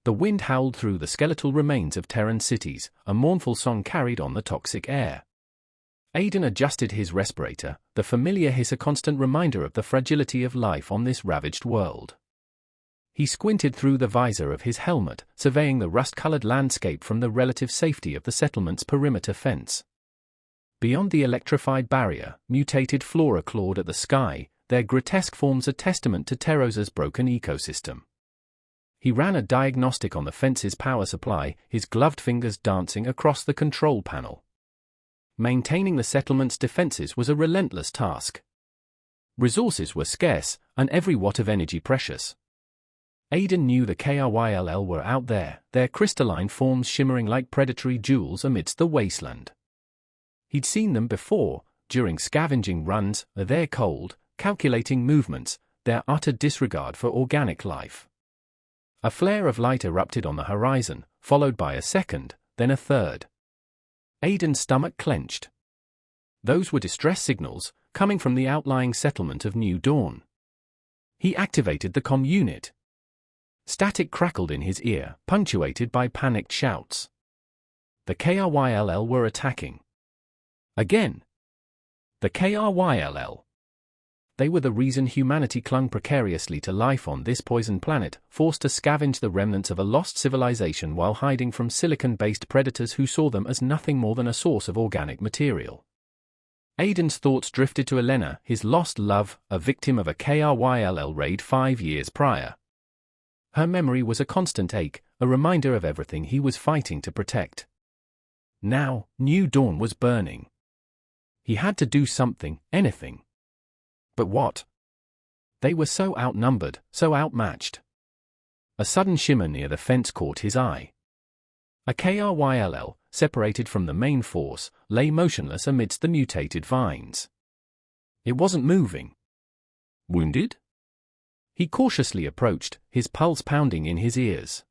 The wind howled through the skeletal remains of Terran cities, a mournful song carried on the toxic air. Aiden adjusted his respirator, the familiar hiss a constant reminder of the fragility of life on this ravaged world. He squinted through the visor of his helmet, surveying the rust-colored landscape from the relative safety of the settlement's perimeter fence. Beyond the electrified barrier, mutated flora clawed at the sky, their grotesque forms a testament to Terrosa's broken ecosystem. He ran a diagnostic on the fence's power supply, his gloved fingers dancing across the control panel. Maintaining the settlement's defenses was a relentless task. Resources were scarce, and every watt of energy precious. Aiden knew the Kryll were out there, their crystalline forms shimmering like predatory jewels amidst the wasteland. He'd seen them before, during scavenging runs, their cold, calculating movements, their utter disregard for organic life. A flare of light erupted on the horizon, followed by a second, then a third. Aiden's stomach clenched. Those were distress signals, coming from the outlying settlement of New Dawn. He activated the comm unit. Static crackled in his ear, punctuated by panicked shouts. The Kryll were attacking. Again. The Kryll. They were the reason humanity clung precariously to life on this poisoned planet, forced to scavenge the remnants of a lost civilization while hiding from silicon-based predators who saw them as nothing more than a source of organic material. Aiden's thoughts drifted to Elena, his lost love, a victim of a Kryll raid 5 years prior. Her memory was a constant ache, a reminder of everything he was fighting to protect. Now, New Dawn was burning. He had to do something, anything. But what? They were so outnumbered, so outmatched. A sudden shimmer near the fence caught his eye. A Kryll, separated from the main force, lay motionless amidst the mutated vines. It wasn't moving. Wounded? He cautiously approached, his pulse pounding in his ears.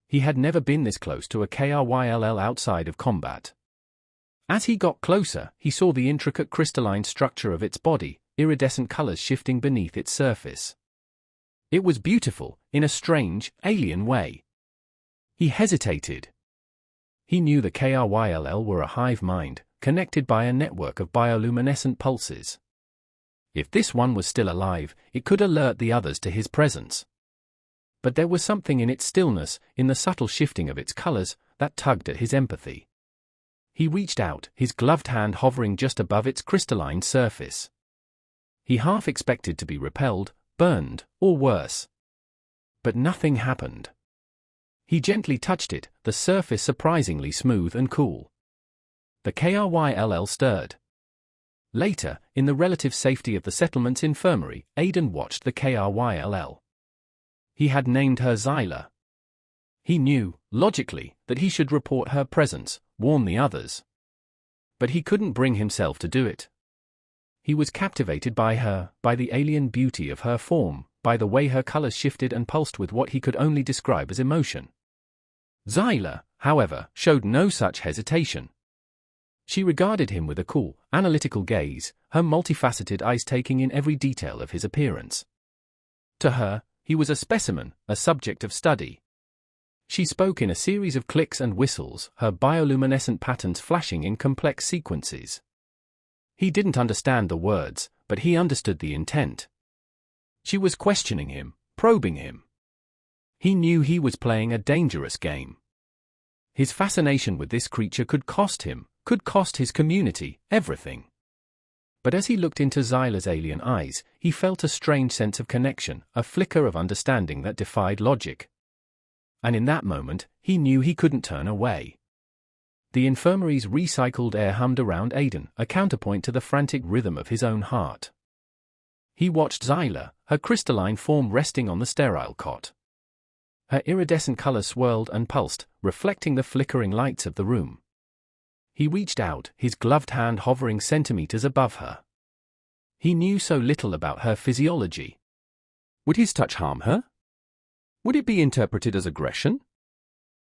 He had never been this close to a Kryll outside of combat. As he got closer, he saw the intricate crystalline structure of its body, iridescent colors shifting beneath its surface. It was beautiful, in a strange, alien way. He hesitated. He knew the Kryll were a hive mind, connected by a network of bioluminescent pulses. If this one was still alive, it could alert the others to his presence. But there was something in its stillness, in the subtle shifting of its colors, that tugged at his empathy. He reached out, his gloved hand hovering just above its crystalline surface. He half expected to be repelled, burned, or worse. But nothing happened. He gently touched it, the surface surprisingly smooth and cool. The Kryll stirred. Later, in the relative safety of the settlement's infirmary, Aiden watched the Kryll. He had named her Xyla. He knew, logically, that he should report her presence, warn the others. But he couldn't bring himself to do it. He was captivated by her, by the alien beauty of her form, by the way her colors shifted and pulsed with what he could only describe as emotion. Xyla, however, showed no such hesitation. She regarded him with a cool, analytical gaze, her multifaceted eyes taking in every detail of his appearance. To her, he was a specimen, a subject of study. She spoke in a series of clicks and whistles, her bioluminescent patterns flashing in complex sequences. He didn't understand the words, but he understood the intent. She was questioning him, probing him. He knew he was playing a dangerous game. His fascination with this creature could cost him, could cost his community, everything. But as he looked into Xyla's alien eyes, he felt a strange sense of connection, a flicker of understanding that defied logic. And in that moment, he knew he couldn't turn away. The infirmary's recycled air hummed around Aiden, a counterpoint to the frantic rhythm of his own heart. He watched Xyla, her crystalline form resting on the sterile cot. Her iridescent colors swirled and pulsed, reflecting the flickering lights of the room. He reached out, his gloved hand hovering centimeters above her. He knew so little about her physiology. Would his touch harm her? Would it be interpreted as aggression?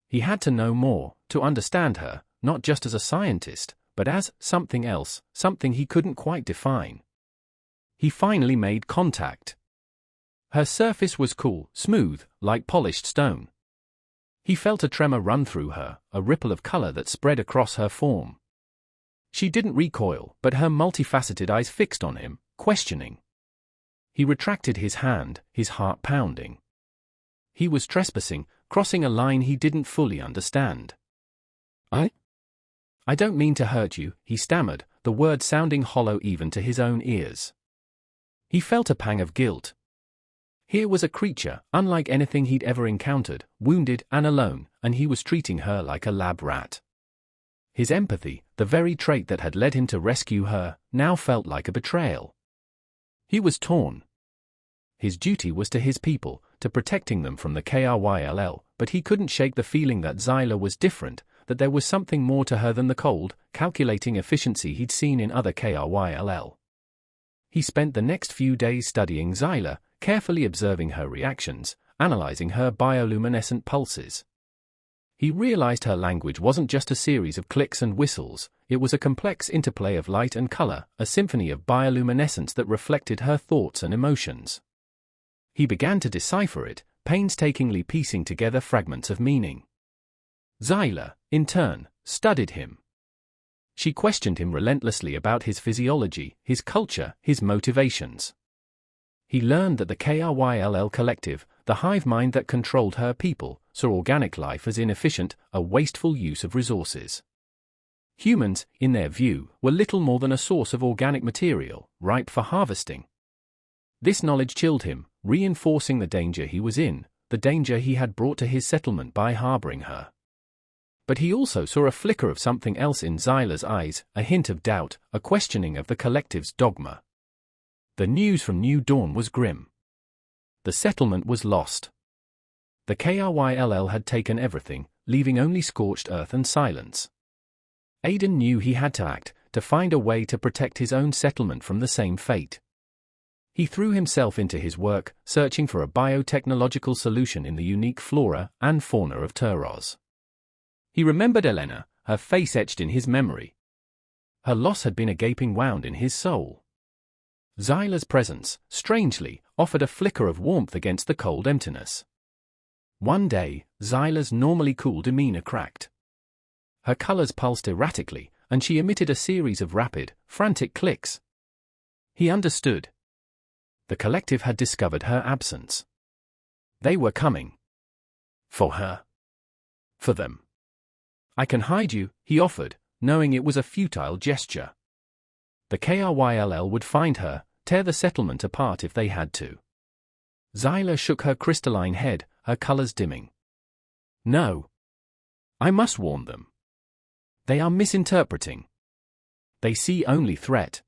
He had to know more, to understand her, not just as a scientist, but as something else, something he couldn't quite define. He finally made contact. Her surface was cool, smooth, like polished stone. He felt a tremor run through her, a ripple of color that spread across her form. She didn't recoil, but her multifaceted eyes fixed on him, questioning. He retracted his hand, his heart pounding. He was trespassing, crossing a line he didn't fully understand. I don't mean to hurt you, he stammered, the word sounding hollow even to his own ears. He felt a pang of guilt. Here was a creature, unlike anything he'd ever encountered, wounded and alone, and he was treating her like a lab rat. His empathy, the very trait that had led him to rescue her, now felt like a betrayal. He was torn. His duty was to his people, to protecting them from the Kryll, but he couldn't shake the feeling that Xyla was different, that there was something more to her than the cold, calculating efficiency he'd seen in other Kryll. He spent the next few days studying Xyla, carefully observing her reactions, analyzing her bioluminescent pulses. He realized her language wasn't just a series of clicks and whistles, it was a complex interplay of light and color, a symphony of bioluminescence that reflected her thoughts and emotions. He began to decipher it, painstakingly piecing together fragments of meaning. Xyla, in turn, studied him. She questioned him relentlessly about his physiology, his culture, his motivations. He learned that the Kryll collective, the hive mind that controlled her people, saw organic life as inefficient, a wasteful use of resources. Humans, in their view, were little more than a source of organic material, ripe for harvesting. This knowledge chilled him, reinforcing the danger he was in, the danger he had brought to his settlement by harboring her. But he also saw a flicker of something else in Xyla's eyes, a hint of doubt, a questioning of the collective's dogma. The news from New Dawn was grim. The settlement was lost. The Kryll had taken everything, leaving only scorched earth and silence. Aiden knew he had to act, to find a way to protect his own settlement from the same fate. He threw himself into his work, searching for a biotechnological solution in the unique flora and fauna of Turos. He remembered Elena, her face etched in his memory. Her loss had been a gaping wound in his soul. Xyla's presence, strangely, offered a flicker of warmth against the cold emptiness. One day, Xyla's normally cool demeanor cracked. Her colors pulsed erratically, and she emitted a series of rapid, frantic clicks. He understood. The collective had discovered her absence. They were coming. For her. For them. I can hide you, he offered, knowing it was a futile gesture. The Kryll would find her, tear the settlement apart if they had to. Xyla shook her crystalline head, her colors dimming. No. I must warn them. They are misinterpreting. They see only threat.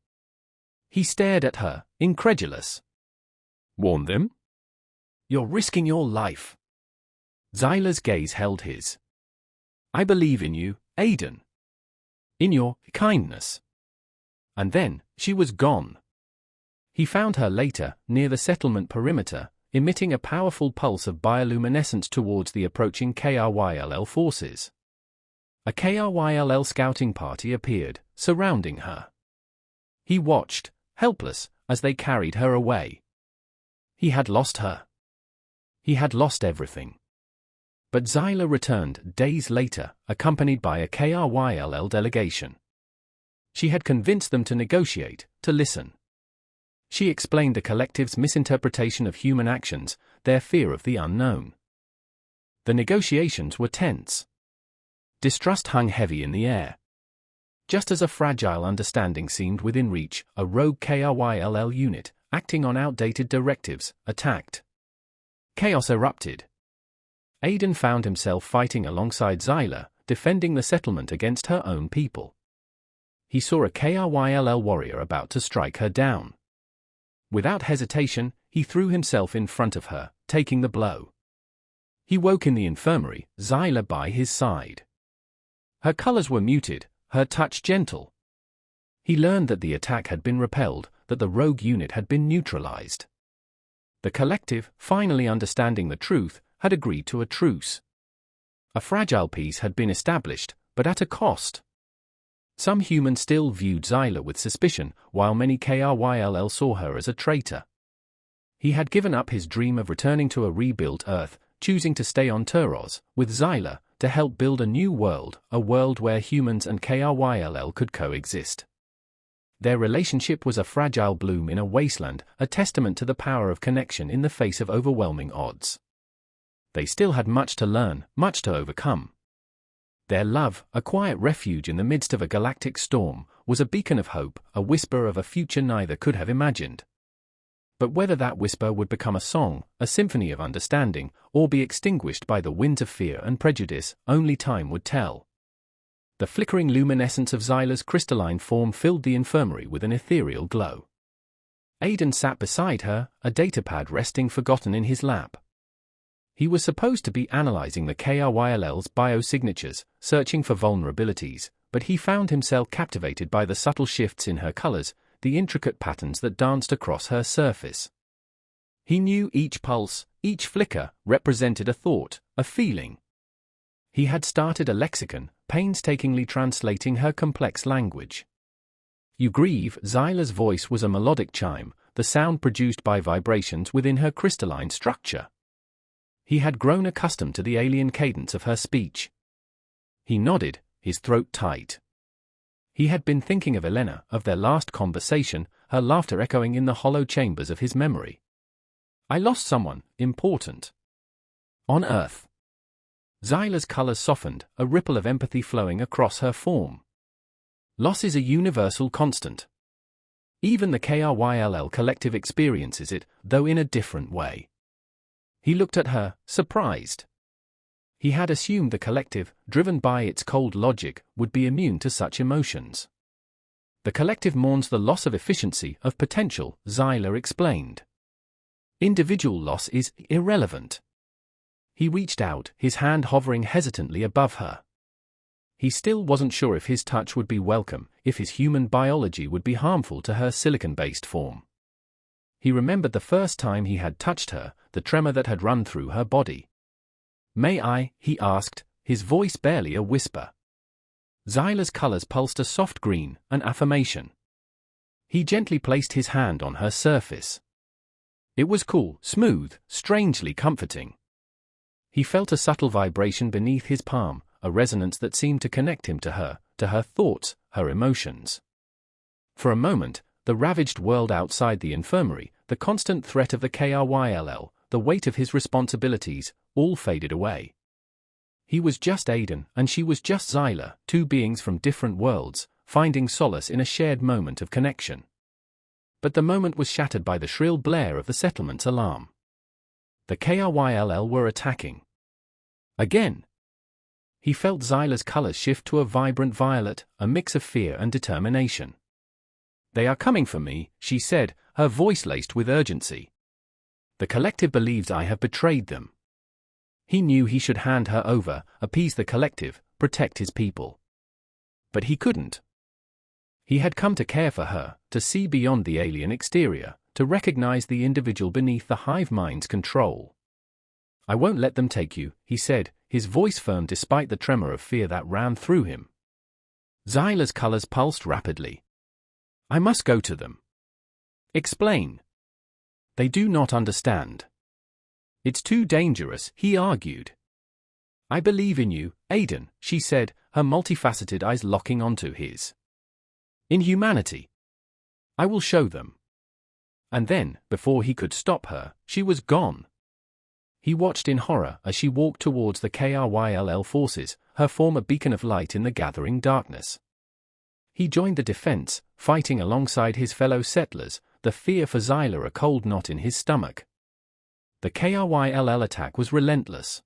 He stared at her, incredulous. Warn them? You're risking your life. Xyla's gaze held his. I believe in you, Aiden. In your kindness. And then, she was gone. He found her later, near the settlement perimeter, emitting a powerful pulse of bioluminescence towards the approaching Kryll forces. A Kryll scouting party appeared, surrounding her. He watched, helpless, as they carried her away. He had lost her. He had lost everything. But Xyla returned days later, accompanied by a Kryll delegation. She had convinced them to negotiate, to listen. She explained the collective's misinterpretation of human actions, their fear of the unknown. The negotiations were tense. Distrust hung heavy in the air. Just as a fragile understanding seemed within reach, a rogue Kryll unit, acting on outdated directives, attacked. Chaos erupted. Aiden found himself fighting alongside Xyla, defending the settlement against her own people. He saw a Kryll warrior about to strike her down. Without hesitation, he threw himself in front of her, taking the blow. He woke in the infirmary, Xyla by his side. Her colors were muted, her touch gentle. He learned that the attack had been repelled, that the rogue unit had been neutralized. The collective, finally understanding the truth, had agreed to a truce. A fragile peace had been established, but at a cost. Some humans still viewed Xyla with suspicion, while many Kryll saw her as a traitor. He had given up his dream of returning to a rebuilt Earth, choosing to stay on Turos, with Xyla, to help build a new world, a world where humans and Kryll could coexist. Their relationship was a fragile bloom in a wasteland, a testament to the power of connection in the face of overwhelming odds. They still had much to learn, much to overcome. Their love, a quiet refuge in the midst of a galactic storm, was a beacon of hope, a whisper of a future neither could have imagined. But whether that whisper would become a song, a symphony of understanding, or be extinguished by the winds of fear and prejudice, only time would tell. The flickering luminescence of Xyla's crystalline form filled the infirmary with an ethereal glow. Aiden sat beside her, a datapad resting forgotten in his lap. He was supposed to be analyzing the Kryll's biosignatures, searching for vulnerabilities, but he found himself captivated by the subtle shifts in her colors, the intricate patterns that danced across her surface. He knew each pulse, each flicker, represented a thought, a feeling. He had started a lexicon, painstakingly translating her complex language. You grieve, Xyla's voice was a melodic chime, the sound produced by vibrations within her crystalline structure. He had grown accustomed to the alien cadence of her speech. He nodded, his throat tight. He had been thinking of Elena, of their last conversation, her laughter echoing in the hollow chambers of his memory. I lost someone important. On Earth. Xyla's colors softened, a ripple of empathy flowing across her form. Loss is a universal constant. Even the Kryll collective experiences it, though in a different way. He looked at her, surprised. He had assumed the collective, driven by its cold logic, would be immune to such emotions. The collective mourns the loss of efficiency, of potential, Xyla explained. Individual loss is irrelevant. He reached out, his hand hovering hesitantly above her. He still wasn't sure if his touch would be welcome, if his human biology would be harmful to her silicon-based form. He remembered the first time he had touched her, the tremor that had run through her body. May I, he asked, his voice barely a whisper. Xyla's colors pulsed a soft green, an affirmation. He gently placed his hand on her surface. It was cool, smooth, strangely comforting. He felt a subtle vibration beneath his palm, a resonance that seemed to connect him to her thoughts, her emotions. For a moment, the ravaged world outside the infirmary, the constant threat of the Kryll, the weight of his responsibilities, all faded away. He was just Aiden, and she was just Xyla, two beings from different worlds, finding solace in a shared moment of connection. But the moment was shattered by the shrill blare of the settlement's alarm. The Kryll were attacking. Again. He felt Xyla's colors shift to a vibrant violet, a mix of fear and determination. They are coming for me, she said, her voice laced with urgency. The collective believes I have betrayed them. He knew he should hand her over, appease the collective, protect his people. But he couldn't. He had come to care for her, to see beyond the alien exterior, to recognize the individual beneath the hive mind's control. I won't let them take you, he said, his voice firm despite the tremor of fear that ran through him. Xyla's colors pulsed rapidly. I must go to them. Explain. They do not understand. It's too dangerous, he argued. I believe in you, Aiden, she said, her multifaceted eyes locking onto his. In humanity. I will show them. And then, before he could stop her, she was gone. He watched in horror as she walked towards the Kryll forces, her form a beacon of light in the gathering darkness. He joined the defense, fighting alongside his fellow settlers, the fear for Xyla a cold knot in his stomach. The Kryll attack was relentless.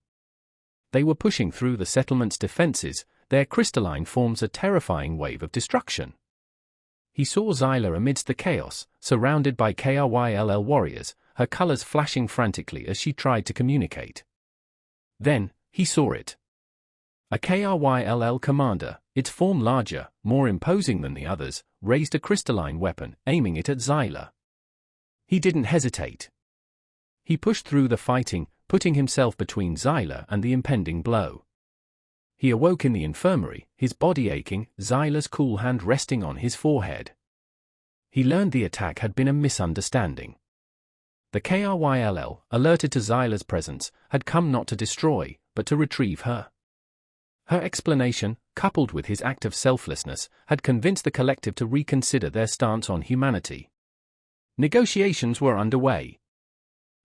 They were pushing through the settlement's defenses, their crystalline forms a terrifying wave of destruction. He saw Xyla amidst the chaos, surrounded by Kryll warriors, her colors flashing frantically as she tried to communicate. Then, he saw it. A Kryll commander, its form larger, more imposing than the others, raised a crystalline weapon, aiming it at Xyla. He didn't hesitate. He pushed through the fighting, putting himself between Xyla and the impending blow. He awoke in the infirmary, his body aching, Xyla's cool hand resting on his forehead. He learned the attack had been a misunderstanding. The Kryll, alerted to Xyla's presence, had come not to destroy, but to retrieve her. Her explanation, coupled with his act of selflessness, had convinced the collective to reconsider their stance on humanity. Negotiations were underway.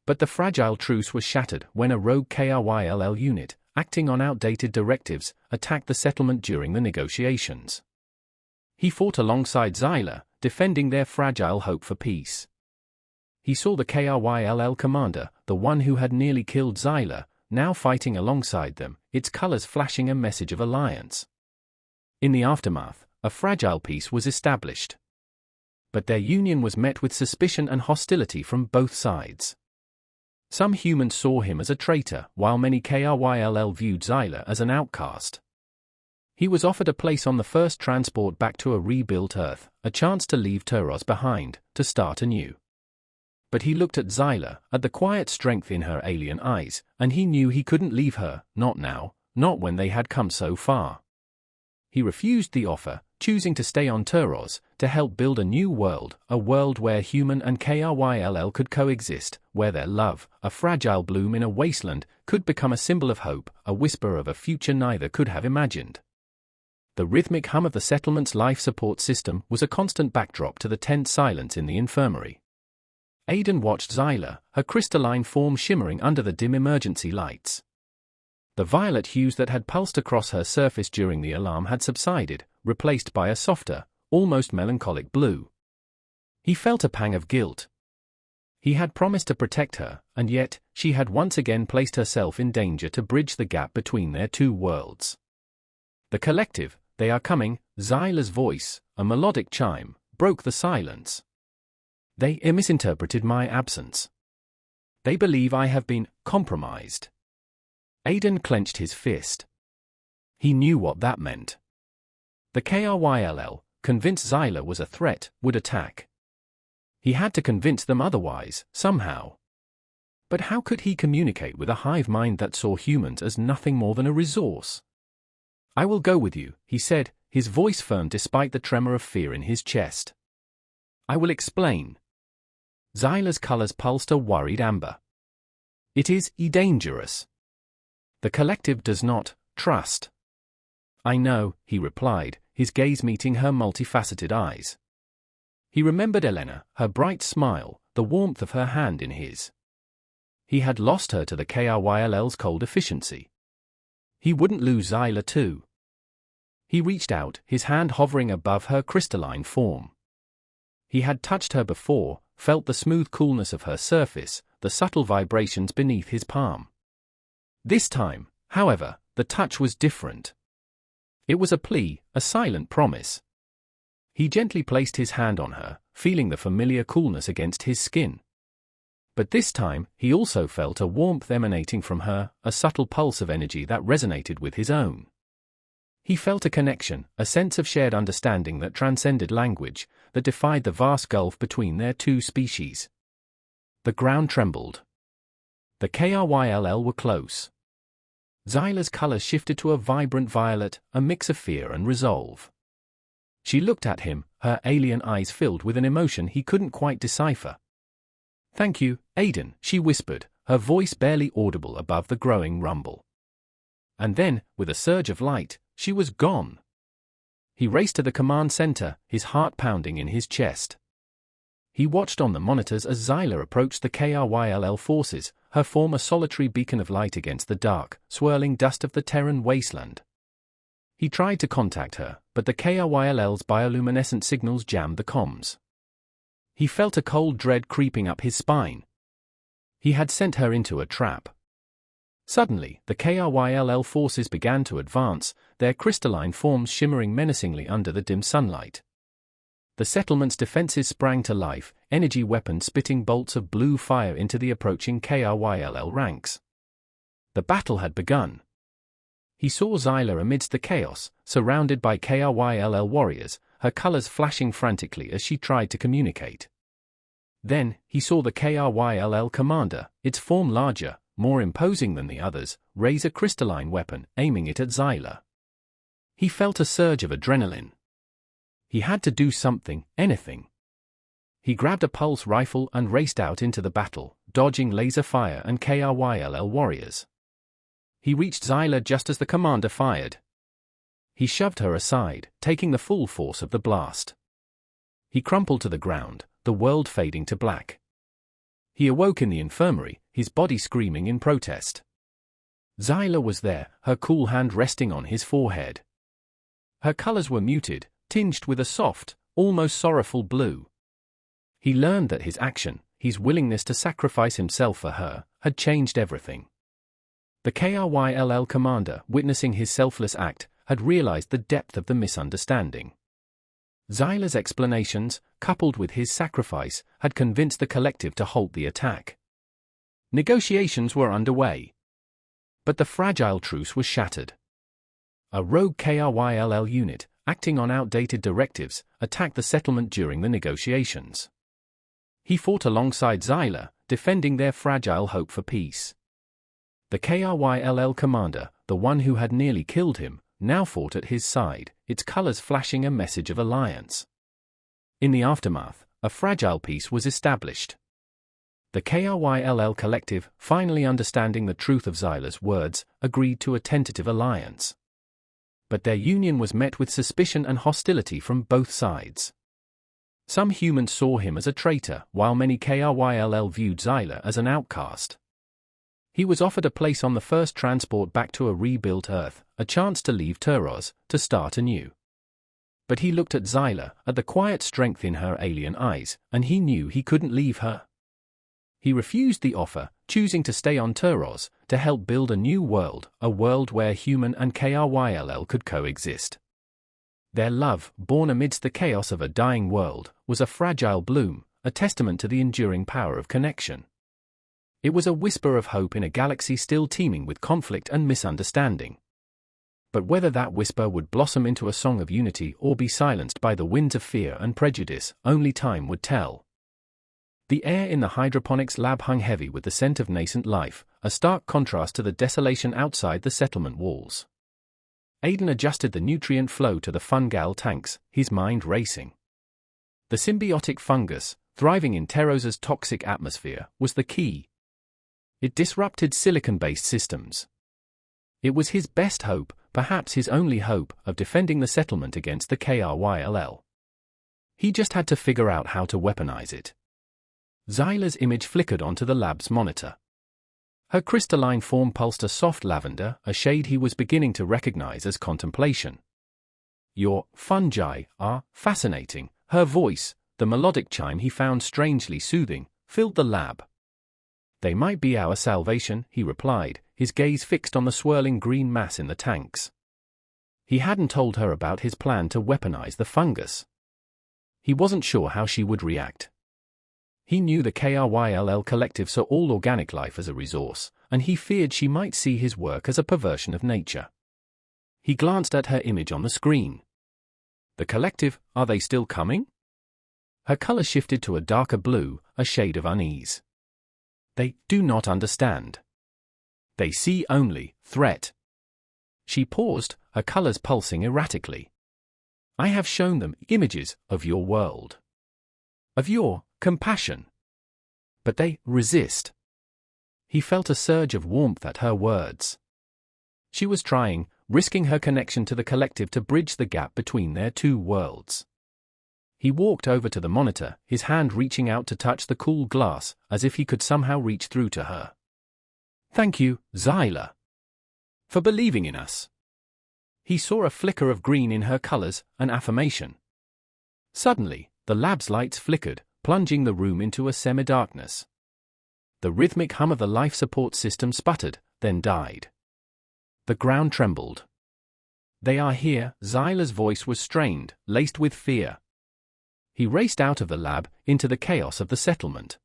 But the fragile truce was shattered when a rogue Kryll unit, acting on outdated directives, attacked the settlement during the negotiations. He fought alongside Xyla, defending their fragile hope for peace. He saw the Kryll commander, the one who had nearly killed Xyla, now fighting alongside them, its colors flashing a message of alliance. In the aftermath, a fragile peace was established. But their union was met with suspicion and hostility from both sides. Some humans saw him as a traitor, while many Kryll viewed Xyla as an outcast. He was offered a place on the first transport back to a rebuilt Earth, a chance to leave Turos behind, to start anew. But he looked at Xyla, at the quiet strength in her alien eyes, and he knew he couldn't leave her, not now, not when they had come so far. He refused the offer, choosing to stay on Turos, to help build a new world, a world where human and Kryll could coexist, where their love, a fragile bloom in a wasteland, could become a symbol of hope, a whisper of a future neither could have imagined. The rhythmic hum of the settlement's life support system was a constant backdrop to the tense silence in the infirmary. Aiden watched Xyla, her crystalline form shimmering under the dim emergency lights. The violet hues that had pulsed across her surface during the alarm had subsided, replaced by a softer, almost melancholic blue. He felt a pang of guilt. He had promised to protect her, and yet, she had once again placed herself in danger to bridge the gap between their two worlds. The collective, they are coming, Xyla's voice, a melodic chime, broke the silence. They misinterpreted my absence. They believe I have been compromised. Aiden clenched his fist. He knew what that meant. The Kryll, convinced Xyla was a threat, would attack. He had to convince them otherwise, somehow. But how could he communicate with a hive mind that saw humans as nothing more than a resource? I will go with you, he said, his voice firm despite the tremor of fear in his chest. I will explain. Xyla's colors pulsed a worried amber. It is dangerous. The collective does not trust. I know, he replied, his gaze meeting her multifaceted eyes. He remembered Elena, her bright smile, the warmth of her hand in his. He had lost her to the Kryll's cold efficiency. He wouldn't lose Xyla too. He reached out, his hand hovering above her crystalline form. He had touched her before, felt the smooth coolness of her surface, the subtle vibrations beneath his palm. This time, however, the touch was different. It was a plea, a silent promise. He gently placed his hand on her, feeling the familiar coolness against his skin. But this time, he also felt a warmth emanating from her, a subtle pulse of energy that resonated with his own. He felt a connection, a sense of shared understanding that transcended language, that defied the vast gulf between their two species. The ground trembled. The Kryll were close. Xyla's color shifted to a vibrant violet, a mix of fear and resolve. She looked at him, her alien eyes filled with an emotion he couldn't quite decipher. Thank you, Aiden, she whispered, her voice barely audible above the growing rumble. And then, with a surge of light, she was gone. He raced to the command center, his heart pounding in his chest. He watched on the monitors as Xyla approached the Kryll forces, her form a solitary beacon of light against the dark, swirling dust of the Terran wasteland. He tried to contact her, but the Kryll's bioluminescent signals jammed the comms. He felt a cold dread creeping up his spine. He had sent her into a trap. Suddenly, the Kryll forces began to advance, their crystalline forms shimmering menacingly under the dim sunlight. The settlement's defenses sprang to life, energy weapons spitting bolts of blue fire into the approaching Kryll ranks. The battle had begun. He saw Xyla amidst the chaos, surrounded by Kryll warriors, her colors flashing frantically as she tried to communicate. Then, he saw the Kryll commander, its form larger, more imposing than the others, raise a crystalline weapon, aiming it at Xyla. He felt a surge of adrenaline. He had to do something, anything. He grabbed a pulse rifle and raced out into the battle, dodging laser fire and Kryll warriors. He reached Xyla just as the commander fired. He shoved her aside, taking the full force of the blast. He crumpled to the ground, the world fading to black. He awoke in the infirmary, his body screaming in protest. Xyla was there, her cool hand resting on his forehead. Her colors were muted, tinged with a soft, almost sorrowful blue. He learned that his action, his willingness to sacrifice himself for her, had changed everything. The Kryll commander, witnessing his selfless act, had realized the depth of the misunderstanding. Xyla's explanations, coupled with his sacrifice, had convinced the collective to halt the attack. Negotiations were underway. But the fragile truce was shattered. A rogue Kryll unit, acting on outdated directives, attacked the settlement during the negotiations. He fought alongside Xyla, defending their fragile hope for peace. The Kryll commander, the one who had nearly killed him, now fought at his side, its colors flashing a message of alliance. In the aftermath, a fragile peace was established. The Kryll collective, finally understanding the truth of Xyla's words, agreed to a tentative alliance. But their union was met with suspicion and hostility from both sides. Some humans saw him as a traitor, while many Kryll viewed Xyla as an outcast. He was offered a place on the first transport back to a rebuilt Earth, a chance to leave Turos, to start anew. But he looked at Xyla, at the quiet strength in her alien eyes, and he knew he couldn't leave her. He refused the offer, choosing to stay on Turos, to help build a new world, a world where human and Kryll could coexist. Their love, born amidst the chaos of a dying world, was a fragile bloom, a testament to the enduring power of connection. It was a whisper of hope in a galaxy still teeming with conflict and misunderstanding. But whether that whisper would blossom into a song of unity or be silenced by the winds of fear and prejudice, only time would tell. The air in the hydroponics lab hung heavy with the scent of nascent life, a stark contrast to the desolation outside the settlement walls. Aiden adjusted the nutrient flow to the fungal tanks, his mind racing. The symbiotic fungus, thriving in Teros's toxic atmosphere, was the key. It disrupted silicon-based systems. It was his best hope, perhaps his only hope, of defending the settlement against the Kryll. He just had to figure out how to weaponize it. Xyla's image flickered onto the lab's monitor. Her crystalline form pulsed a soft lavender, a shade he was beginning to recognize as contemplation. "Your fungi are fascinating," her voice, the melodic chime he found strangely soothing, filled the lab. "They might be our salvation," he replied, his gaze fixed on the swirling green mass in the tanks. He hadn't told her about his plan to weaponize the fungus. He wasn't sure how she would react. He knew the Kryll collective saw all organic life as a resource, and he feared she might see his work as a perversion of nature. He glanced at her image on the screen. "The collective, are they still coming?" Her color shifted to a darker blue, a shade of unease. "They do not understand. They see only threat." She paused, her colors pulsing erratically. "I have shown them images of your world. Of your compassion. But they resist." He felt a surge of warmth at her words. She was trying, risking her connection to the collective to bridge the gap between their two worlds. He walked over to the monitor, his hand reaching out to touch the cool glass, as if he could somehow reach through to her. "Thank you, Xyla, for believing in us." He saw a flicker of green in her colors, an affirmation. Suddenly, the lab's lights flickered, plunging the room into a semi-darkness. The rhythmic hum of the life support system sputtered, then died. The ground trembled. "They are here," Xyla's voice was strained, laced with fear. He raced out of the lab, into the chaos of the settlement.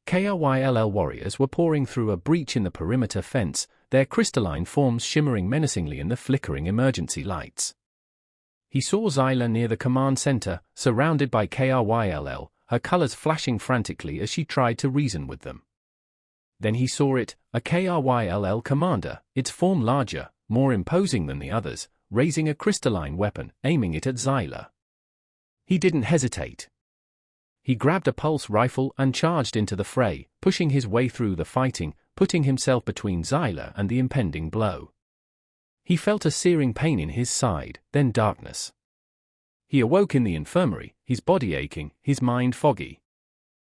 Kryll warriors were pouring through a breach in the perimeter fence, their crystalline forms shimmering menacingly in the flickering emergency lights. He saw Xyla near the command center, surrounded by Kryll, her colors flashing frantically as she tried to reason with them. Then he saw it, a Kryll commander, its form larger, more imposing than the others, raising a crystalline weapon, aiming it at Xyla. He didn't hesitate. He grabbed a pulse rifle and charged into the fray, pushing his way through the fighting, putting himself between Xyla and the impending blow. He felt a searing pain in his side, then darkness. He awoke in the infirmary, his body aching, his mind foggy.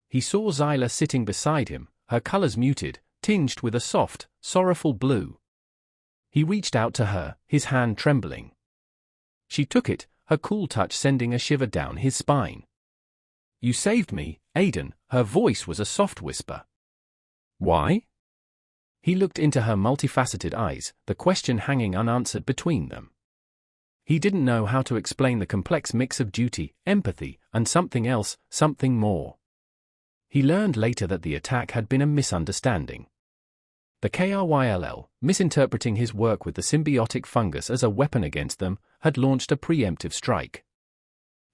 He saw Xyla sitting beside him, her colors muted, tinged with a soft, sorrowful blue. He reached out to her, his hand trembling. She took it, her cool touch sending a shiver down his spine. "You saved me, Aiden," her voice was a soft whisper. "Why?" He looked into her multifaceted eyes, the question hanging unanswered between them. He didn't know how to explain the complex mix of duty, empathy, and something else, something more. He learned later that the attack had been a misunderstanding. The Kryll, misinterpreting his work with the symbiotic fungus as a weapon against them, had launched a preemptive strike.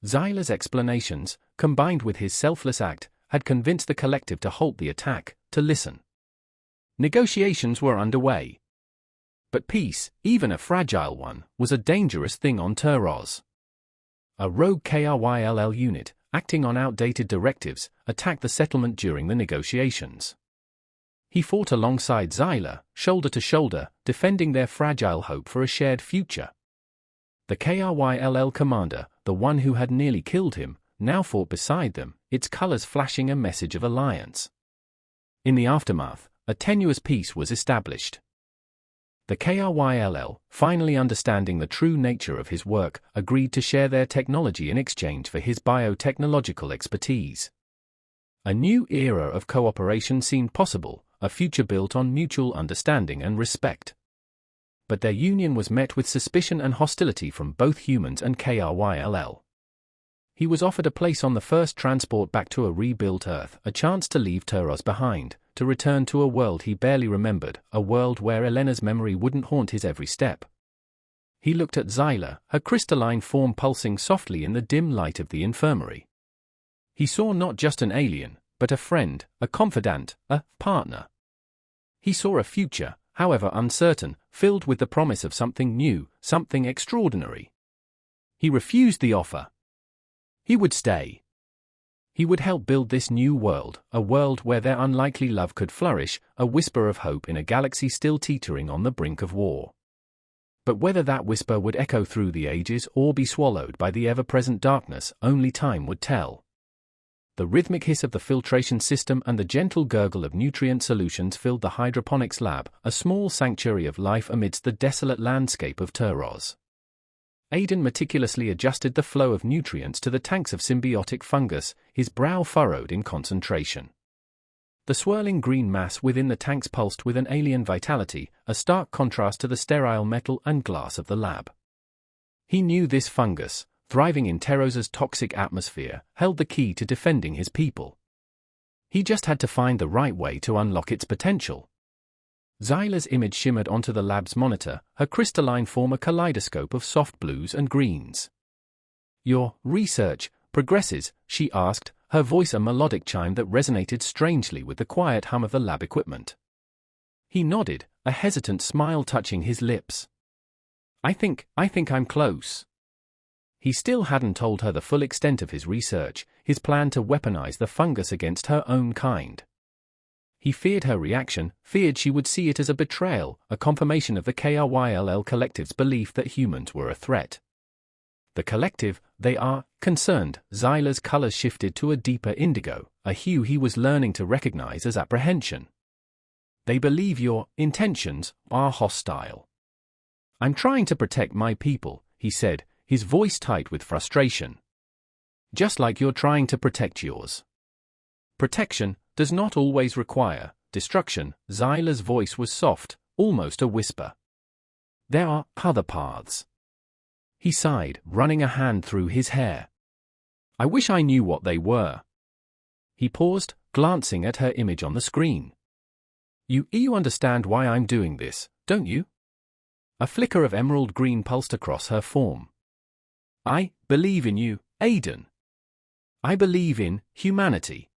Xyla's explanations, combined with his selfless act, had convinced the collective to halt the attack, to listen. Negotiations were underway. But peace, even a fragile one, was a dangerous thing on Tyros. A rogue Kryll unit, acting on outdated directives, attacked the settlement during the negotiations. He fought alongside Xyla, shoulder to shoulder, defending their fragile hope for a shared future. The Kryll commander, the one who had nearly killed him, now fought beside them, its colors flashing a message of alliance. In the aftermath, a tenuous peace was established. The Kryll, finally understanding the true nature of his work, agreed to share their technology in exchange for his biotechnological expertise. A new era of cooperation seemed possible, a future built on mutual understanding and respect. But their union was met with suspicion and hostility from both humans and Kryll. He was offered a place on the first transport back to a rebuilt Earth, a chance to leave Tyros behind, to return to a world he barely remembered, a world where Elena's memory wouldn't haunt his every step. He looked at Xyla, her crystalline form pulsing softly in the dim light of the infirmary. He saw not just an alien, but a friend, a confidant, a partner. He saw a future, however uncertain, filled with the promise of something new, something extraordinary. He refused the offer. He would stay. He would help build this new world, a world where their unlikely love could flourish, a whisper of hope in a galaxy still teetering on the brink of war. But whether that whisper would echo through the ages or be swallowed by the ever-present darkness, only time would tell. The rhythmic hiss of the filtration system and the gentle gurgle of nutrient solutions filled the hydroponics lab, a small sanctuary of life amidst the desolate landscape of Tyros. Aiden meticulously adjusted the flow of nutrients to the tanks of symbiotic fungus, his brow furrowed in concentration. The swirling green mass within the tanks pulsed with an alien vitality, a stark contrast to the sterile metal and glass of the lab. He knew this fungus, thriving in Tyros' toxic atmosphere, held the key to defending his people. He just had to find the right way to unlock its potential. Xyla's image shimmered onto the lab's monitor, her crystalline form a kaleidoscope of soft blues and greens. "Your research progresses?" she asked, her voice a melodic chime that resonated strangely with the quiet hum of the lab equipment. He nodded, a hesitant smile touching his lips. I think I'm close." He still hadn't told her the full extent of his research, his plan to weaponize the fungus against her own kind. He feared her reaction, feared she would see it as a betrayal, a confirmation of the Kryll collective's belief that humans were a threat. The collective, they are concerned. Xyla's colors shifted to a deeper indigo, a hue he was learning to recognize as apprehension. "They believe your intentions are hostile." "I'm trying to protect my people," he said, his voice tight with frustration. "Just like you're trying to protect yours." Protection does not always require destruction. Xyla's voice was soft, almost a whisper. "There are other paths." He sighed, running a hand through his hair. "I wish I knew what they were." He paused, glancing at her image on the screen. You understand why I'm doing this, don't you?" A flicker of emerald green pulsed across her form. "I believe in you, Aiden. I believe in humanity."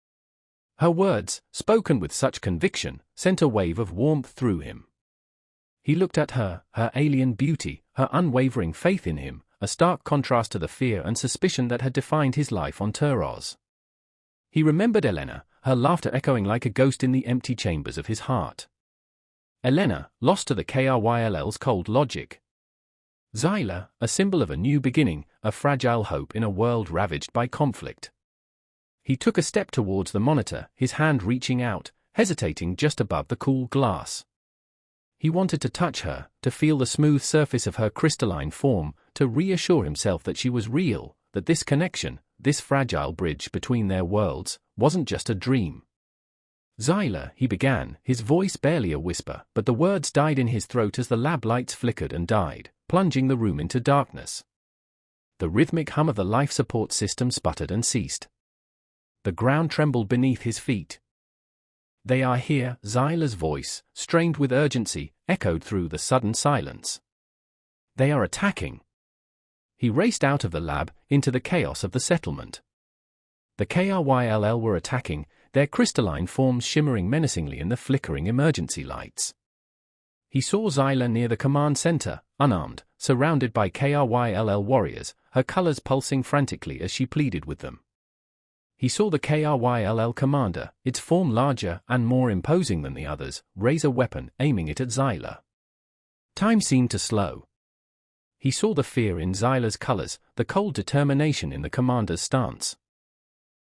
Her words, spoken with such conviction, sent a wave of warmth through him. He looked at her, her alien beauty, her unwavering faith in him, a stark contrast to the fear and suspicion that had defined his life on Tyros. He remembered Elena, her laughter echoing like a ghost in the empty chambers of his heart. Elena, lost to the Kryll's cold logic. Xyla, a symbol of a new beginning, a fragile hope in a world ravaged by conflict. He took a step towards the monitor, his hand reaching out, hesitating just above the cool glass. He wanted to touch her, to feel the smooth surface of her crystalline form, to reassure himself that she was real, that this connection, this fragile bridge between their worlds, wasn't just a dream. Xyla, he began, his voice barely a whisper, but the words died in his throat as the lab lights flickered and died, plunging the room into darkness. The rhythmic hum of the life support system sputtered and ceased. The ground trembled beneath his feet. "They are here," Xyla's voice, strained with urgency, echoed through the sudden silence. "They are attacking." He raced out of the lab, into the chaos of the settlement. The Kryll were attacking, their crystalline forms shimmering menacingly in the flickering emergency lights. He saw Xyla near the command center, unarmed, surrounded by Kryll warriors, her colors pulsing frantically as she pleaded with them. He saw the Kryll commander, its form larger and more imposing than the others, raise a weapon, aiming it at Xyla. Time seemed to slow. He saw the fear in Xyla's colors, the cold determination in the commander's stance.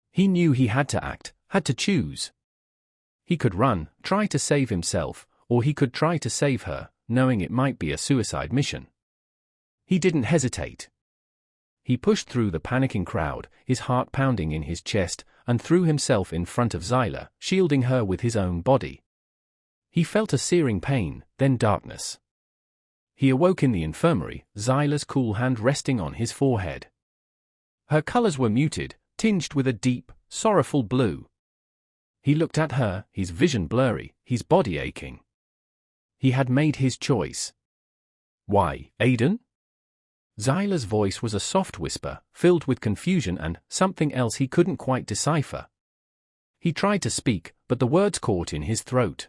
He knew he had to act, had to choose. He could run, try to save himself, or he could try to save her, knowing it might be a suicide mission. He didn't hesitate. He pushed through the panicking crowd, his heart pounding in his chest, and threw himself in front of Xyla, shielding her with his own body. He felt a searing pain, then darkness. He awoke in the infirmary, Xyla's cool hand resting on his forehead. Her colors were muted, tinged with a deep, sorrowful blue. He looked at her, his vision blurry, his body aching. He had made his choice. "Why, Aiden?" Xyla's voice was a soft whisper, filled with confusion and something else he couldn't quite decipher. He tried to speak, but the words caught in his throat.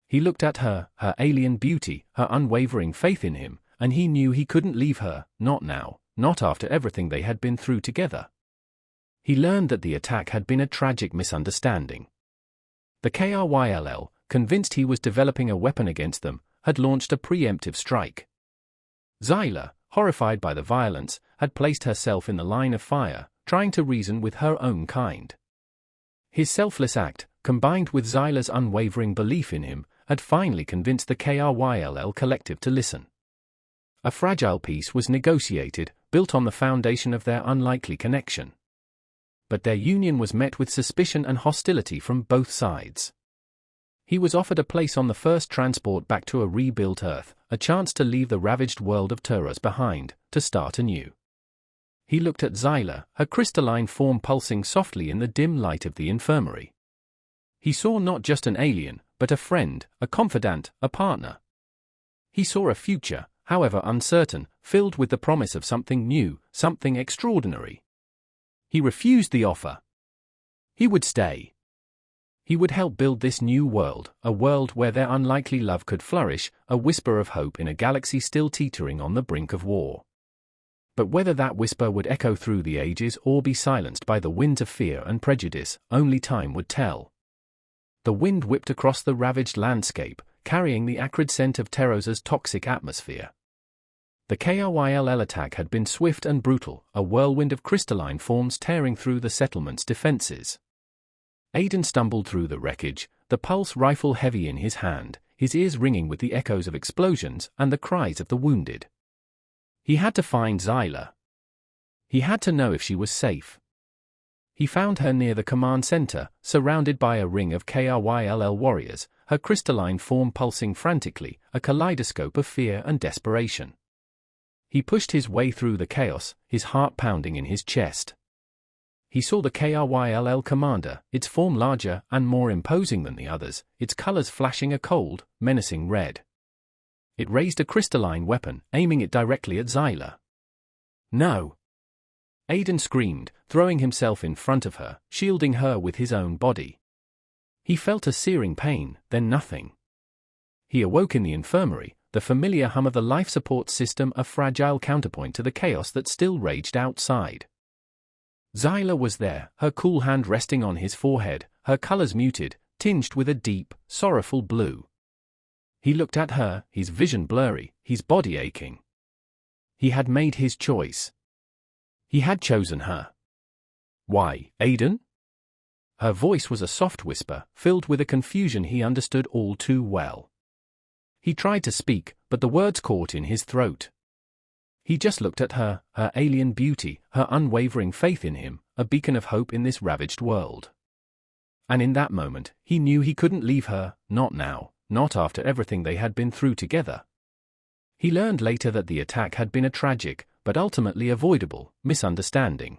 He looked at her, her alien beauty, her unwavering faith in him, and he knew he couldn't leave her, not now, not after everything they had been through together. He learned that the attack had been a tragic misunderstanding. The Kryll, convinced he was developing a weapon against them, had launched a preemptive strike. Xyla, horrified by the violence, had placed herself in the line of fire, trying to reason with her own kind. His selfless act, combined with Xyla's unwavering belief in him, had finally convinced the Kryll collective to listen. A fragile peace was negotiated, built on the foundation of their unlikely connection. But their union was met with suspicion and hostility from both sides. He was offered a place on the first transport back to a rebuilt Earth, a chance to leave the ravaged world of Turas behind, to start anew. He looked at Xyla, her crystalline form pulsing softly in the dim light of the infirmary. He saw not just an alien, but a friend, a confidant, a partner. He saw a future, however uncertain, filled with the promise of something new, something extraordinary. He refused the offer. He would stay. He would help build this new world, a world where their unlikely love could flourish, a whisper of hope in a galaxy still teetering on the brink of war. But whether that whisper would echo through the ages or be silenced by the winds of fear and prejudice, only time would tell. The wind whipped across the ravaged landscape, carrying the acrid scent of Terrosa's toxic atmosphere. The Kryll attack had been swift and brutal, a whirlwind of crystalline forms tearing through the settlement's defenses. Aiden stumbled through the wreckage, the pulse rifle heavy in his hand, his ears ringing with the echoes of explosions and the cries of the wounded. He had to find Xyla. He had to know if she was safe. He found her near the command center, surrounded by a ring of Kryll warriors, her crystalline form pulsing frantically, a kaleidoscope of fear and desperation. He pushed his way through the chaos, his heart pounding in his chest. He saw the Kryll commander, its form larger and more imposing than the others, its colors flashing a cold, menacing red. It raised a crystalline weapon, aiming it directly at Xyla. "No!" Aiden screamed, throwing himself in front of her, shielding her with his own body. He felt a searing pain, then nothing. He awoke in the infirmary, the familiar hum of the life support system a fragile counterpoint to the chaos that still raged outside. Xyla was there, her cool hand resting on his forehead, her colors muted, tinged with a deep, sorrowful blue. He looked at her, his vision blurry, his body aching. He had made his choice. He had chosen her. Why, Aiden? Her voice was a soft whisper, filled with a confusion he understood all too well. He tried to speak, but the words caught in his throat. He just looked at her, her alien beauty, her unwavering faith in him, a beacon of hope in this ravaged world. And in that moment, he knew he couldn't leave her, not now, not after everything they had been through together. He learned later that the attack had been a tragic, but ultimately avoidable, misunderstanding.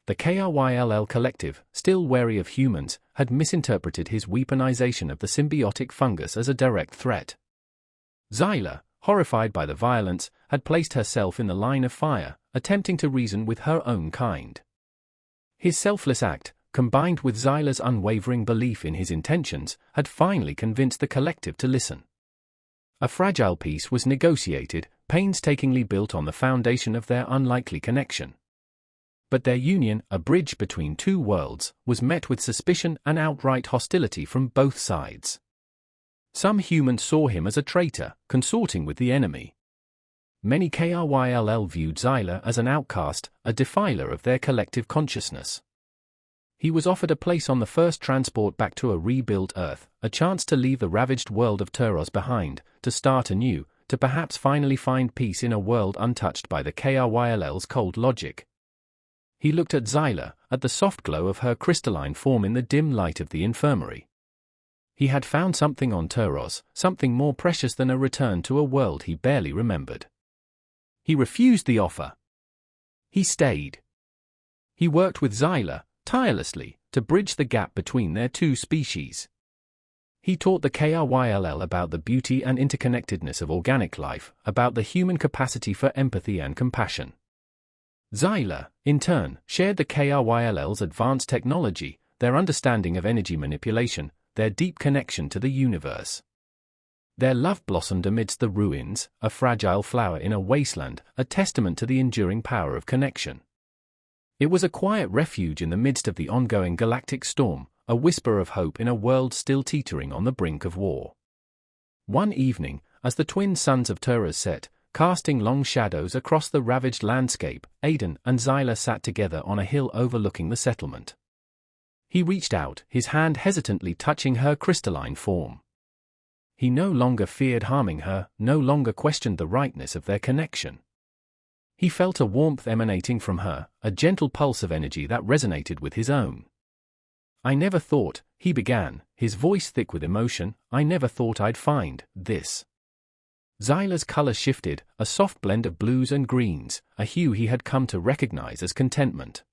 The Kryll collective, still wary of humans, had misinterpreted his weaponization of the symbiotic fungus as a direct threat. Xyla, horrified by the violence, had placed herself in the line of fire, attempting to reason with her own kind. His selfless act, combined with Xyla's unwavering belief in his intentions, had finally convinced the collective to listen. A fragile peace was negotiated, painstakingly built on the foundation of their unlikely connection. But their union, a bridge between two worlds, was met with suspicion and outright hostility from both sides. Some humans saw him as a traitor, consorting with the enemy. Many Kryll viewed Xyla as an outcast, a defiler of their collective consciousness. He was offered a place on the first transport back to a rebuilt Earth, a chance to leave the ravaged world of Turos behind, to start anew, to perhaps finally find peace in a world untouched by the Kryll's cold logic. He looked at Xyla, at the soft glow of her crystalline form in the dim light of the infirmary. He had found something on Turos, something more precious than a return to a world he barely remembered. He refused the offer. He stayed. He worked with Xyla, tirelessly, to bridge the gap between their two species. He taught the Kryll about the beauty and interconnectedness of organic life, about the human capacity for empathy and compassion. Xyla, in turn, shared the Kryll's advanced technology, their understanding of energy manipulation, their deep connection to the universe. Their love blossomed amidst the ruins, a fragile flower in a wasteland, a testament to the enduring power of connection. It was a quiet refuge in the midst of the ongoing galactic storm, a whisper of hope in a world still teetering on the brink of war. One evening, as the twin suns of Turos set, casting long shadows across the ravaged landscape, Aiden and Xyla sat together on a hill overlooking the settlement. He reached out, his hand hesitantly touching her crystalline form. He no longer feared harming her, no longer questioned the rightness of their connection. He felt a warmth emanating from her, a gentle pulse of energy that resonated with his own. "I never thought," he began, his voice thick with emotion, "I never thought I'd find this." Xyla's color shifted, a soft blend of blues and greens, a hue he had come to recognize as contentment.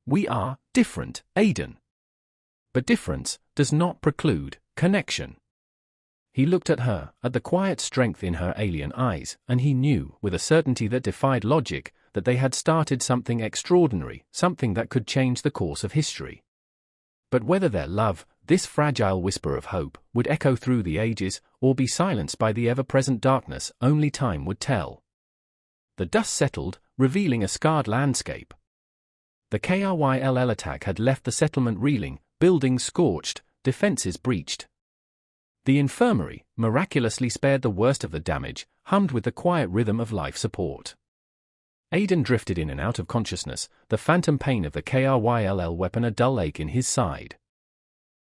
"We are different, Aiden. But difference does not preclude connection." He looked at her, at the quiet strength in her alien eyes, and he knew, with a certainty that defied logic, that they had started something extraordinary, something that could change the course of history. But whether their love, this fragile whisper of hope, would echo through the ages, or be silenced by the ever-present darkness, only time would tell. The dust settled, revealing a scarred landscape. The Kryll attack had left the settlement reeling, buildings scorched, defenses breached. The infirmary, miraculously spared the worst of the damage, hummed with the quiet rhythm of life support. Aiden drifted in and out of consciousness, the phantom pain of the Kryll weapon a dull ache in his side.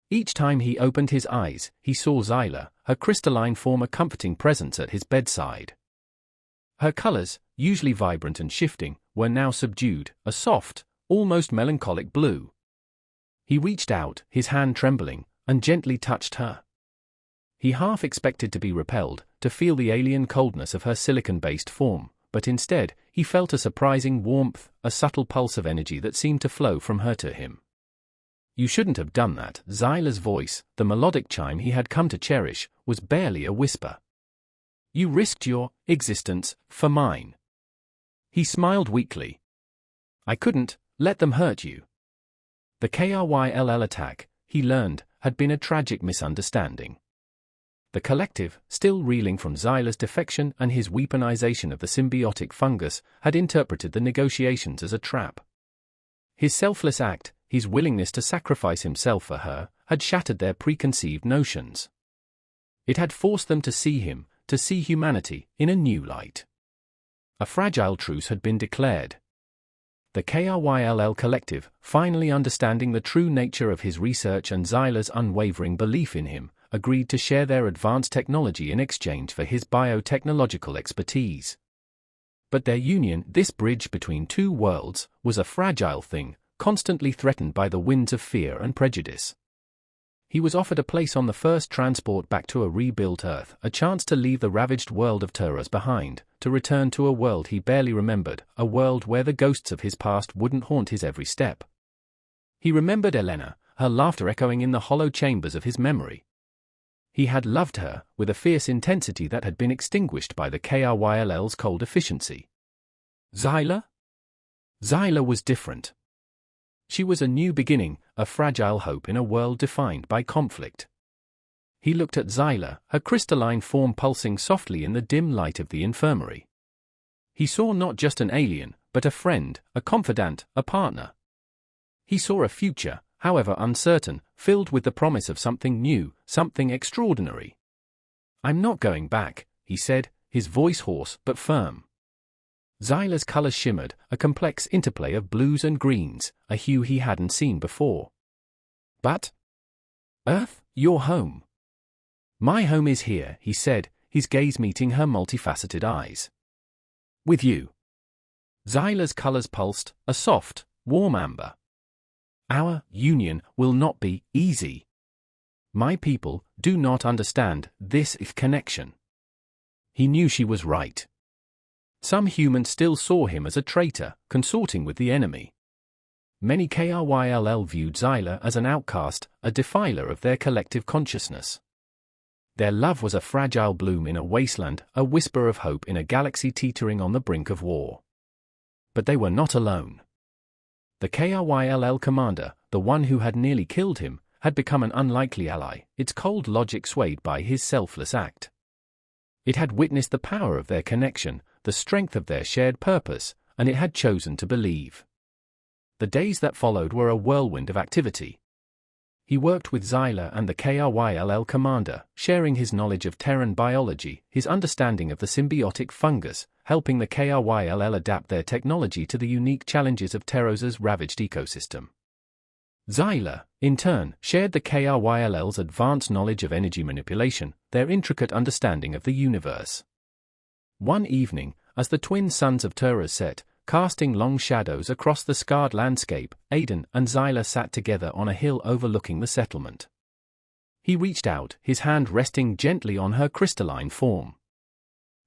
Each time he opened his eyes, he saw Xyla, her crystalline form a comforting presence at his bedside. Her colors, usually vibrant and shifting, were now subdued, a soft, almost melancholic blue. He reached out, his hand trembling, and gently touched her. He half expected to be repelled, to feel the alien coldness of her silicon-based form, but instead, he felt a surprising warmth, a subtle pulse of energy that seemed to flow from her to him. "You shouldn't have done that." Xyla's voice, the melodic chime he had come to cherish, was barely a whisper. "You risked your existence for mine." He smiled weakly. "I couldn't let them hurt you." The Kryll attack, he learned, had been a tragic misunderstanding. The collective, still reeling from Xyla's defection and his weaponization of the symbiotic fungus, had interpreted the negotiations as a trap. His selfless act, his willingness to sacrifice himself for her, had shattered their preconceived notions. It had forced them to see him, to see humanity, in a new light. A fragile truce had been declared. The Kryll collective, finally understanding the true nature of his research and Xyla's unwavering belief in him, agreed to share their advanced technology in exchange for his biotechnological expertise. But their union, this bridge between two worlds, was a fragile thing, constantly threatened by the winds of fear and prejudice. He was offered a place on the first transport back to a rebuilt Earth, a chance to leave the ravaged world of Terras behind, to return to a world he barely remembered, a world where the ghosts of his past wouldn't haunt his every step. He remembered Elena, her laughter echoing in the hollow chambers of his memory. He had loved her, with a fierce intensity that had been extinguished by the Kryll's cold efficiency. Xyla? Xyla was different. She was a new beginning, a fragile hope in a world defined by conflict. He looked at Xyla, her crystalline form pulsing softly in the dim light of the infirmary. He saw not just an alien, but a friend, a confidant, a partner. He saw a future, however uncertain, filled with the promise of something new, something extraordinary. "I'm not going back," he said, his voice hoarse but firm. Xyla's colors shimmered, a complex interplay of blues and greens, a hue he hadn't seen before. "But Earth, your home." "My home is here," he said, his gaze meeting her multifaceted eyes. "With you." Xyla's colors pulsed, a soft, warm amber. "Our union will not be easy. My people do not understand this connection." He knew she was right. Some humans still saw him as a traitor, consorting with the enemy. Many Kryll viewed Xyla as an outcast, a defiler of their collective consciousness. Their love was a fragile bloom in a wasteland, a whisper of hope in a galaxy teetering on the brink of war. But they were not alone. The Kryll commander, the one who had nearly killed him, had become an unlikely ally, its cold logic swayed by his selfless act. It had witnessed the power of their connection, the strength of their shared purpose, and it had chosen to believe. The days that followed were a whirlwind of activity. He worked with Xyla and the Kryll commander, sharing his knowledge of Terran biology, his understanding of the symbiotic fungus, helping the Kryll adapt their technology to the unique challenges of Terra's ravaged ecosystem. Xyla, in turn, shared the Kryll's advanced knowledge of energy manipulation, their intricate understanding of the universe. One evening, as the twin suns of Terra set, casting long shadows across the scarred landscape, Aiden and Xyla sat together on a hill overlooking the settlement. He reached out, his hand resting gently on her crystalline form.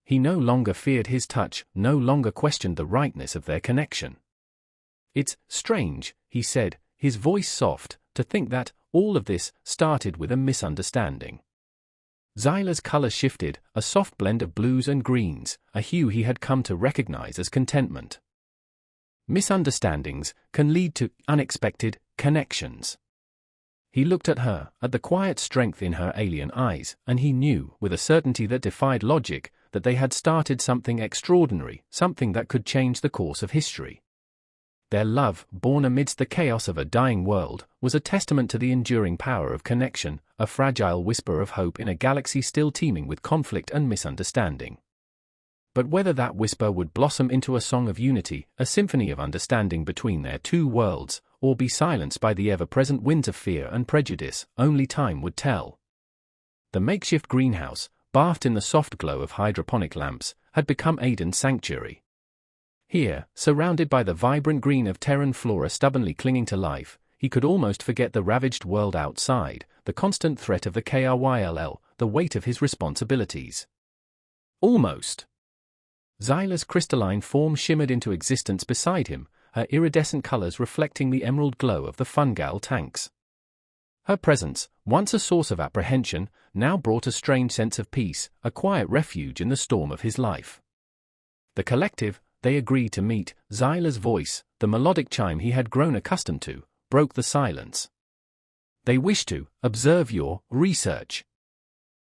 He no longer feared his touch, no longer questioned the rightness of their connection. "It's strange," he said, his voice soft, "to think that all of this started with a misunderstanding." Xyla's color shifted, a soft blend of blues and greens, a hue he had come to recognize as contentment. Misunderstandings can lead to unexpected connections. He looked at her, at the quiet strength in her alien eyes, and he knew, with a certainty that defied logic, that they had started something extraordinary, something that could change the course of history. Their love, born amidst the chaos of a dying world, was a testament to the enduring power of connection, a fragile whisper of hope in a galaxy still teeming with conflict and misunderstanding. But whether that whisper would blossom into a song of unity, a symphony of understanding between their two worlds, or be silenced by the ever-present winds of fear and prejudice, only time would tell. The makeshift greenhouse, bathed in the soft glow of hydroponic lamps, had become Aiden's sanctuary. Here, surrounded by the vibrant green of Terran flora stubbornly clinging to life, he could almost forget the ravaged world outside, the constant threat of the Kryll, the weight of his responsibilities. Almost. Xyla's crystalline form shimmered into existence beside him, her iridescent colors reflecting the emerald glow of the fungal tanks. Her presence, once a source of apprehension, now brought a strange sense of peace, a quiet refuge in the storm of his life. The collective, they agreed to meet. Xyla's voice, the melodic chime he had grown accustomed to, broke the silence. "They wish to observe your research."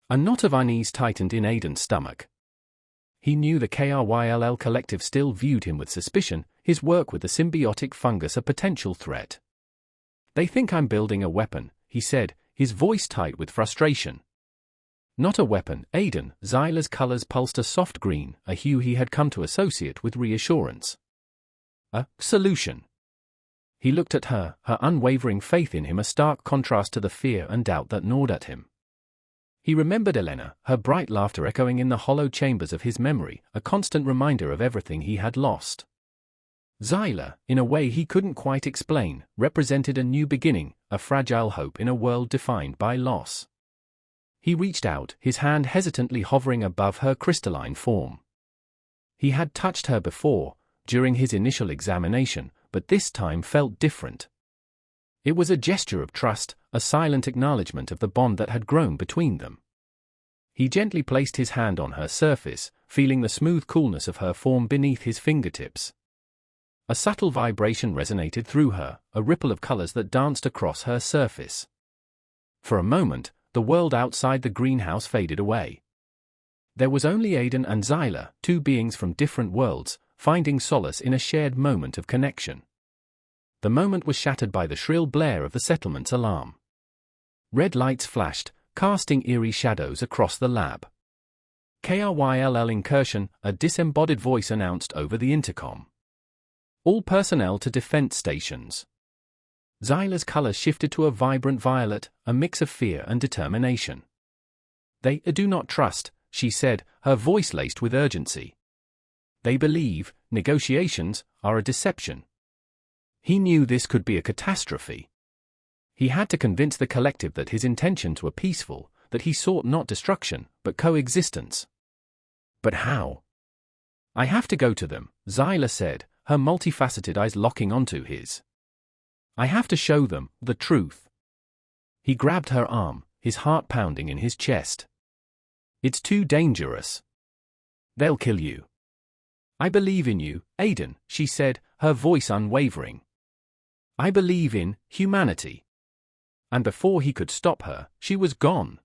A knot of unease tightened in Aiden's stomach. He knew the Kryll collective still viewed him with suspicion, his work with the symbiotic fungus a potential threat. "They think I'm building a weapon," he said, his voice tight with frustration. "Not a weapon, Aiden." Xyla's colors pulsed a soft green, a hue he had come to associate with reassurance. "A solution." He looked at her, her unwavering faith in him a stark contrast to the fear and doubt that gnawed at him. He remembered Elena, her bright laughter echoing in the hollow chambers of his memory, a constant reminder of everything he had lost. Xyla, in a way he couldn't quite explain, represented a new beginning, a fragile hope in a world defined by loss. He reached out, his hand hesitantly hovering above her crystalline form. He had touched her before, during his initial examination, but this time felt different. It was a gesture of trust, a silent acknowledgement of the bond that had grown between them. He gently placed his hand on her surface, feeling the smooth coolness of her form beneath his fingertips. A subtle vibration resonated through her, a ripple of colors that danced across her surface. For a moment, the world outside the greenhouse faded away. There was only Aiden and Xyla, two beings from different worlds, finding solace in a shared moment of connection. The moment was shattered by the shrill blare of the settlement's alarm. Red lights flashed, casting eerie shadows across the lab. "Kryll incursion," a disembodied voice announced over the intercom. "All personnel to defense stations." Xyla's color shifted to a vibrant violet, a mix of fear and determination. "They do not trust," she said, her voice laced with urgency. "They believe negotiations are a deception." He knew this could be a catastrophe. He had to convince the collective that his intentions were peaceful, that he sought not destruction, but coexistence. But how? "I have to go to them," Xyla said, her multifaceted eyes locking onto his. "I have to show them the truth." He grabbed her arm, his heart pounding in his chest. "It's too dangerous. They'll kill you." "I believe in you, Aiden," she said, her voice unwavering. "I believe in humanity." And before he could stop her, she was gone.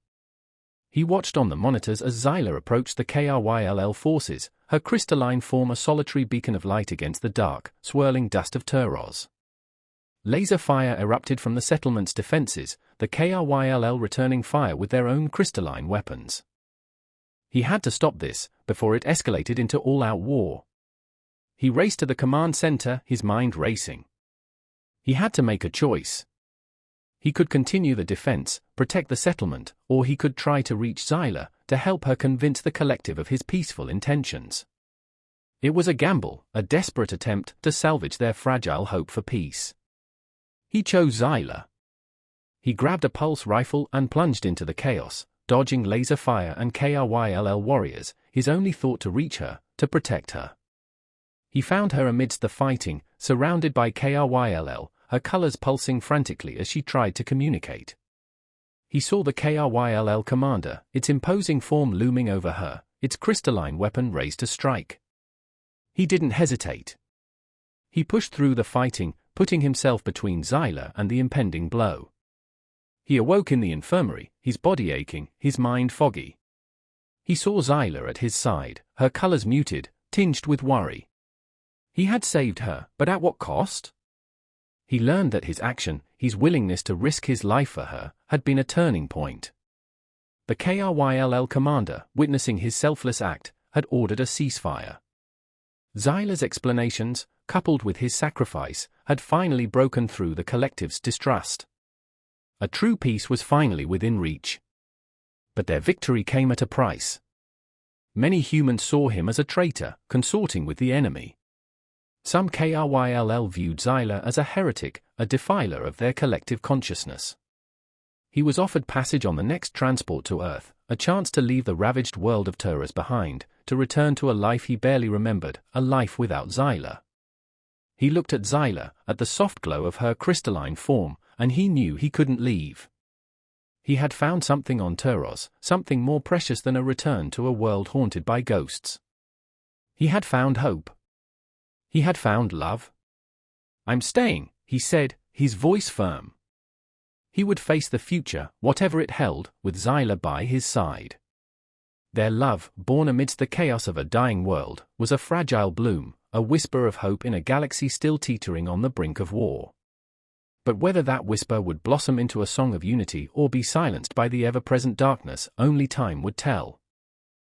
He watched on the monitors as Xyla approached the Kryll forces, her crystalline form a solitary beacon of light against the dark, swirling dust of Turos. Laser fire erupted from the settlement's defenses, the Kryll returning fire with their own crystalline weapons. He had to stop this, before it escalated into all-out war. He raced to the command center, his mind racing. He had to make a choice. He could continue the defense, protect the settlement, or he could try to reach Xyla, to help her convince the collective of his peaceful intentions. It was a gamble, a desperate attempt to salvage their fragile hope for peace. He chose Xyla. He grabbed a pulse rifle and plunged into the chaos, dodging laser fire and Kryll warriors, his only thought to reach her, to protect her. He found her amidst the fighting, surrounded by Kryll, her colors pulsing frantically as she tried to communicate. He saw the Kryll commander, its imposing form looming over her, its crystalline weapon raised to strike. He didn't hesitate. He pushed through the fighting, putting himself between Xyla and the impending blow. He awoke in the infirmary, his body aching, his mind foggy. He saw Xyla at his side, her colors muted, tinged with worry. He had saved her, but at what cost? He learned that his action, his willingness to risk his life for her, had been a turning point. The Kryll commander, witnessing his selfless act, had ordered a ceasefire. Xyla's explanations, coupled with his sacrifice, had finally broken through the collective's distrust. A true peace was finally within reach. But their victory came at a price. Many humans saw him as a traitor, consorting with the enemy. Some Kryll viewed Xyla as a heretic, a defiler of their collective consciousness. He was offered passage on the next transport to Earth, a chance to leave the ravaged world of Turos behind, to return to a life he barely remembered, a life without Xyla. He looked at Xyla, at the soft glow of her crystalline form, and he knew he couldn't leave. He had found something on Turos, something more precious than a return to a world haunted by ghosts. He had found hope. He had found love. "I'm staying," he said, his voice firm. He would face the future, whatever it held, with Xyla by his side. Their love, born amidst the chaos of a dying world, was a fragile bloom, a whisper of hope in a galaxy still teetering on the brink of war. But whether that whisper would blossom into a song of unity or be silenced by the ever-present darkness, only time would tell.